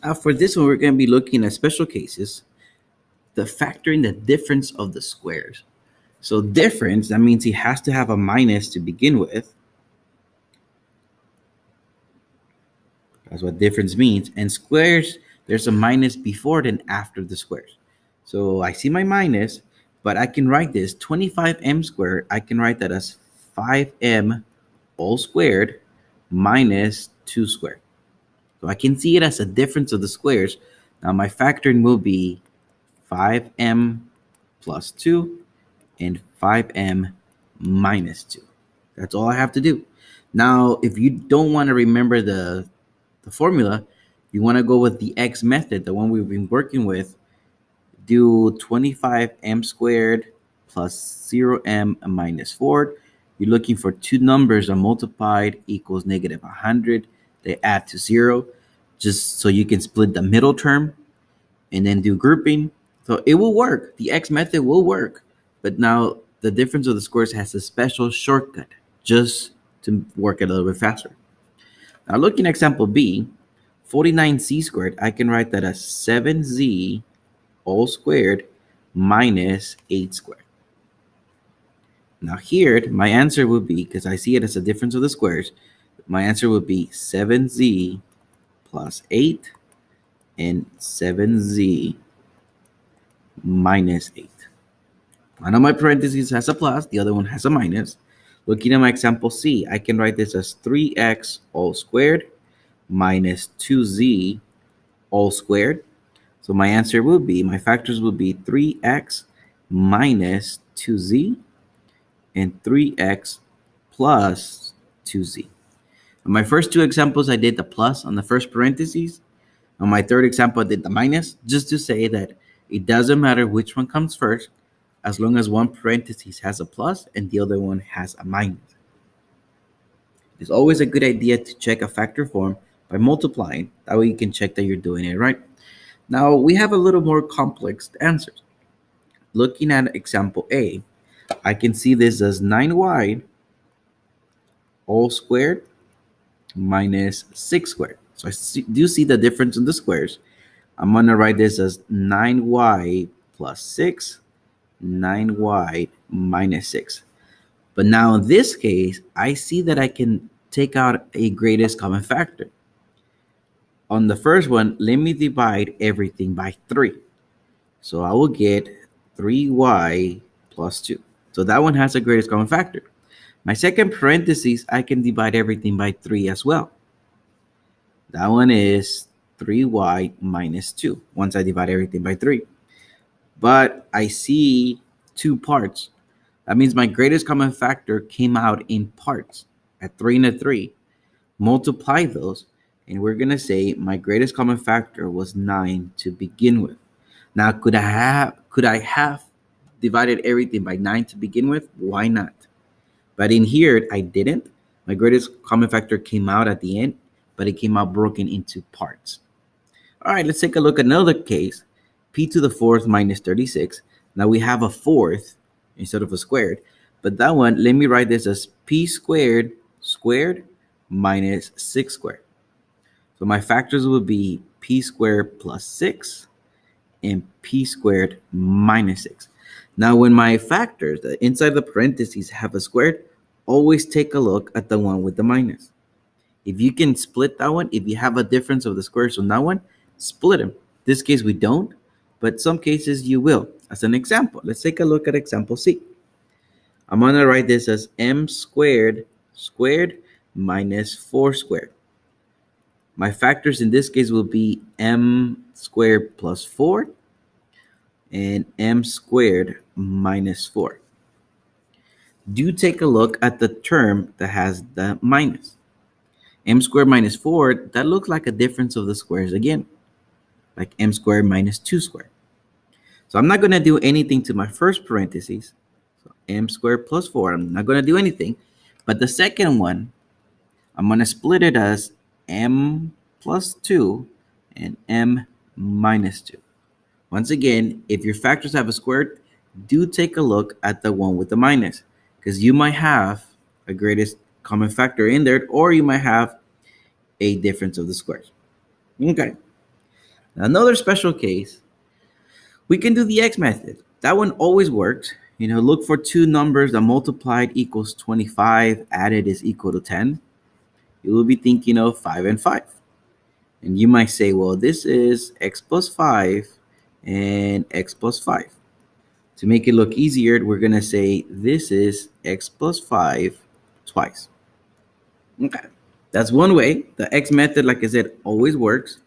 Now for this one, we're going to be looking at special cases, the factoring the difference of the squares. So difference, that means it has to have a minus to begin with. That's what difference means. And squares, there's a minus before and after the squares. So I see my minus, but I can write this 25m squared. I can write that as 5m all squared minus 2 squared. So I can see it as a difference of the squares. Now my factoring will be 5m plus 2 and 5m minus 2. That's all I have to do. Now, if you don't want to remember the formula, you want to go with the x method, the one we've been working with, do 25m squared plus 0m minus 4. You're looking for two numbers that multiplied equals negative 100. They add to 0, just so you can split the middle term and then do grouping. So it will work. The x method will work. But now the difference of the squares has a special shortcut just to work it a little bit faster. Now looking at example B, 49z squared, I can write that as 7z all squared minus 8 squared. Now here, my answer would be, because I see it as a difference of the squares, my answer would be 7z plus 8 and 7z minus 8. One of my parentheses has a plus, the other one has a minus. Looking at my example C, I can write this as 3x all squared minus 2z all squared. So my answer will be, my factors will be 3x minus 2z and 3x plus 2z. On my first two examples, I did the plus on the first parentheses. On my third example, I did the minus, just to say that it doesn't matter which one comes first, as long as one parenthesis has a plus and the other one has a minus. It's always a good idea to check a factor form by multiplying. That way you can check that you're doing it right. Now we have a little more complex answers. Looking at example A, I can see this as 9y all squared minus 6 squared. So do see the difference in the squares. I'm going to write this as 9y plus 6, 9y minus 6. But now in this case, I see that I can take out a greatest common factor. On the first one, let me divide everything by 3. So I will get 3y plus 2. So that one has a greatest common factor. My second parenthesis, I can divide everything by 3 as well. That one is 3y minus 2 once I divide everything by 3. But I see 2 parts. That means my greatest common factor came out in parts at 3 and a 3. Multiply those, and we're going to say my greatest common factor was 9 to begin with. Now, could I have divided everything by 9 to begin with? Why not? But in here, I didn't. My greatest common factor came out at the end, but it came out broken into parts. All right, let's take a look at another case. P to the fourth minus 36. Now we have a fourth instead of a squared. But that one, let me write this as p squared minus 6 squared. So my factors will be p squared plus 6 and p squared minus 6. Now when my factors, the inside the parentheses have a squared, always take a look at the one with the minus. If you can split that one, if you have a difference of the squares on that one, split them. This case we don't, but some cases you will. As an example, let's take a look at example C. I'm going to write this as m squared minus 4 squared. My factors in this case will be m squared plus 4 and m squared minus 4. Do take a look at the term that has the minus. M squared minus 4, that looks like a difference of the squares again, like m squared minus 2 squared. So I'm not going to do anything to my first parentheses. So m squared plus 4, I'm not going to do anything. But the second one, I'm going to split it as m plus 2 and m minus 2. Once again, if your factors have a squared, do take a look at the one with the minus, because you might have a greatest common factor in there, or you might have a difference of the squares. Okay. Now, another special case, we can do the X method. That one always works. Look for two numbers that multiplied equals 25, added is equal to 10. You will be thinking of 5 and 5. And you might say, well, this is x plus 5 and x plus 5. To make it look easier, we're going to say this is x plus 5 twice. Okay, that's one way. The X method, like I said, always works.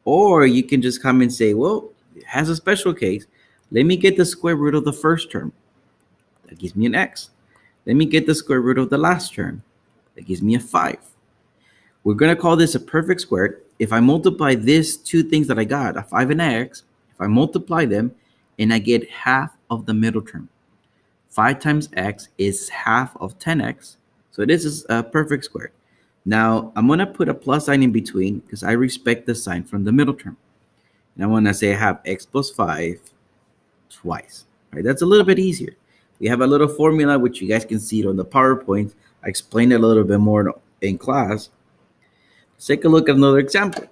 Or you can just come and say, well, it has a special case. Let me get the square root of the first term. That gives me an x. Let me get the square root of the last term. That gives me a 5. We're going to call this a perfect square. If I multiply these two things that I got, a 5 and an x, if I multiply them and I get half of the middle term, 5 times x is half of 10x. So this is a perfect square. Now, I'm going to put a plus sign in between because I respect the sign from the middle term. And I want to say I have x plus 5 twice. All right, that's a little bit easier. We have a little formula, which you guys can see it on the PowerPoint. I explained it a little bit more in class. Let's take a look at another example.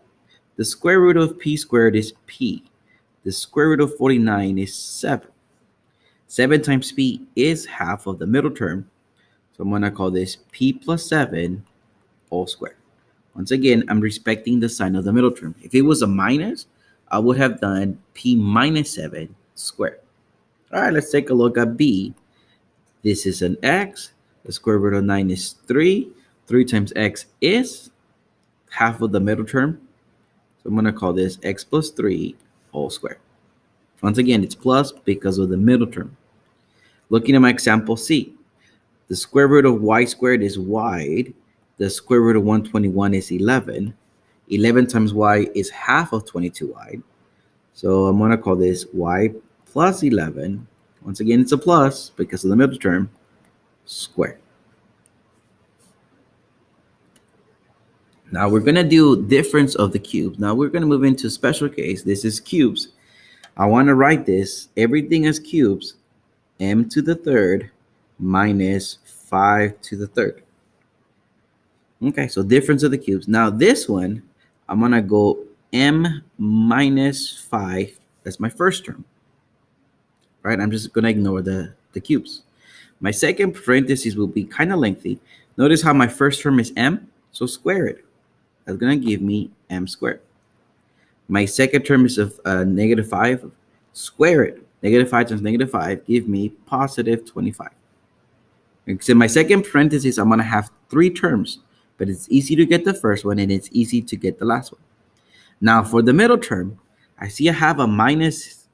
The square root of p squared is p. The square root of 49 is 7. 7 times p is half of the middle term. So I'm going to call this p plus 7 all squared. Once again, I'm respecting the sign of the middle term. If it was a minus, I would have done p minus 7 squared. All right, let's take a look at b. This is an x. The square root of 9 is 3. 3 times x is half of the middle term. So I'm going to call this x plus 3 all squared. Once again, it's plus because of the middle term. Looking at my example C, the square root of y squared is y. The square root of 121 is 11. 11 times y is half of 22y. So I'm going to call this y plus 11. Once again, it's a plus because of the middle term, squared. Now we're going to do difference of the cubes. Now we're going to move into special case. This is cubes. I want to write this, everything as cubes, m to the third minus 5 to the third. Okay, so difference of the cubes. Now this one, I'm going to go m minus 5. That's my first term. Right, I'm just going to ignore the cubes. My second parentheses will be kind of lengthy. Notice how my first term is m, so square it. That's going to give me m squared. My second term is of negative 5. Square it. Negative 5 times negative 5 give me positive 25. So in my second parenthesis, I'm going to have 3 terms, but it's easy to get the first one and it's easy to get the last one. Now for the middle term, I see I have a minus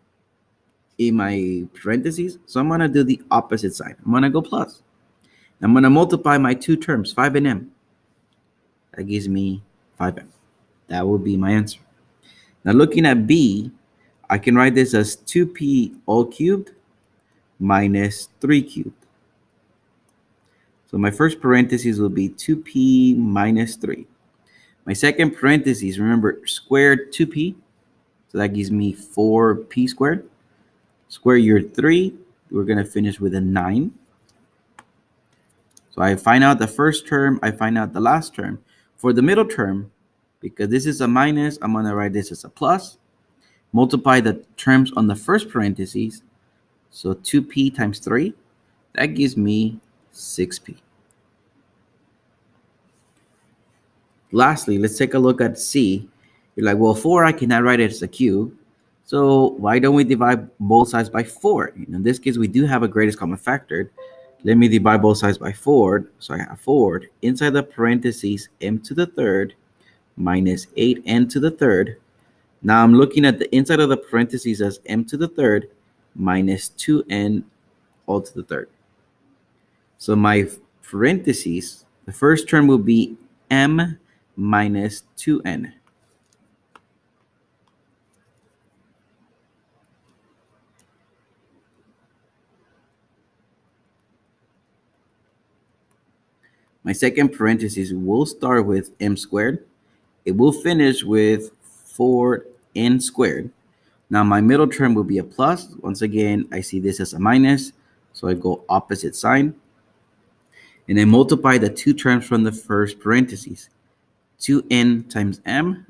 in my parentheses, so I'm going to do the opposite side. I'm going to go plus. I'm going to multiply my 2 terms, 5 and m. That gives me 5m. That would be my answer. Now looking at b, I can write this as 2p all cubed minus 3 cubed. So my first parenthesis will be 2p minus 3. My second parenthesis, remember, squared 2p. So that gives me 4p squared. Square your 3, we're going to finish with a 9. So I find out the first term, I find out the last term. For the middle term, because this is a minus, I'm going to write this as a plus. Multiply the terms on the first parentheses. So 2p times 3, that gives me 6p. Lastly, let's take a look at C. You're like, well, 4, I cannot write it as a cube. So why don't we divide both sides by 4? In this case, we do have a greatest common factor. Let me divide both sides by 4. So I have 4 inside the parentheses m to the third minus 8n to the third. Now I'm looking at the inside of the parentheses as m to the third minus 2n all to the third. So my parentheses, the first term will be m minus 2n. My second parenthesis will start with m squared. It will finish with 4n squared. Now my middle term will be a plus. Once again, I see this as a minus, so I go opposite sign. And then multiply the 2 terms from the first parentheses. 2n times m,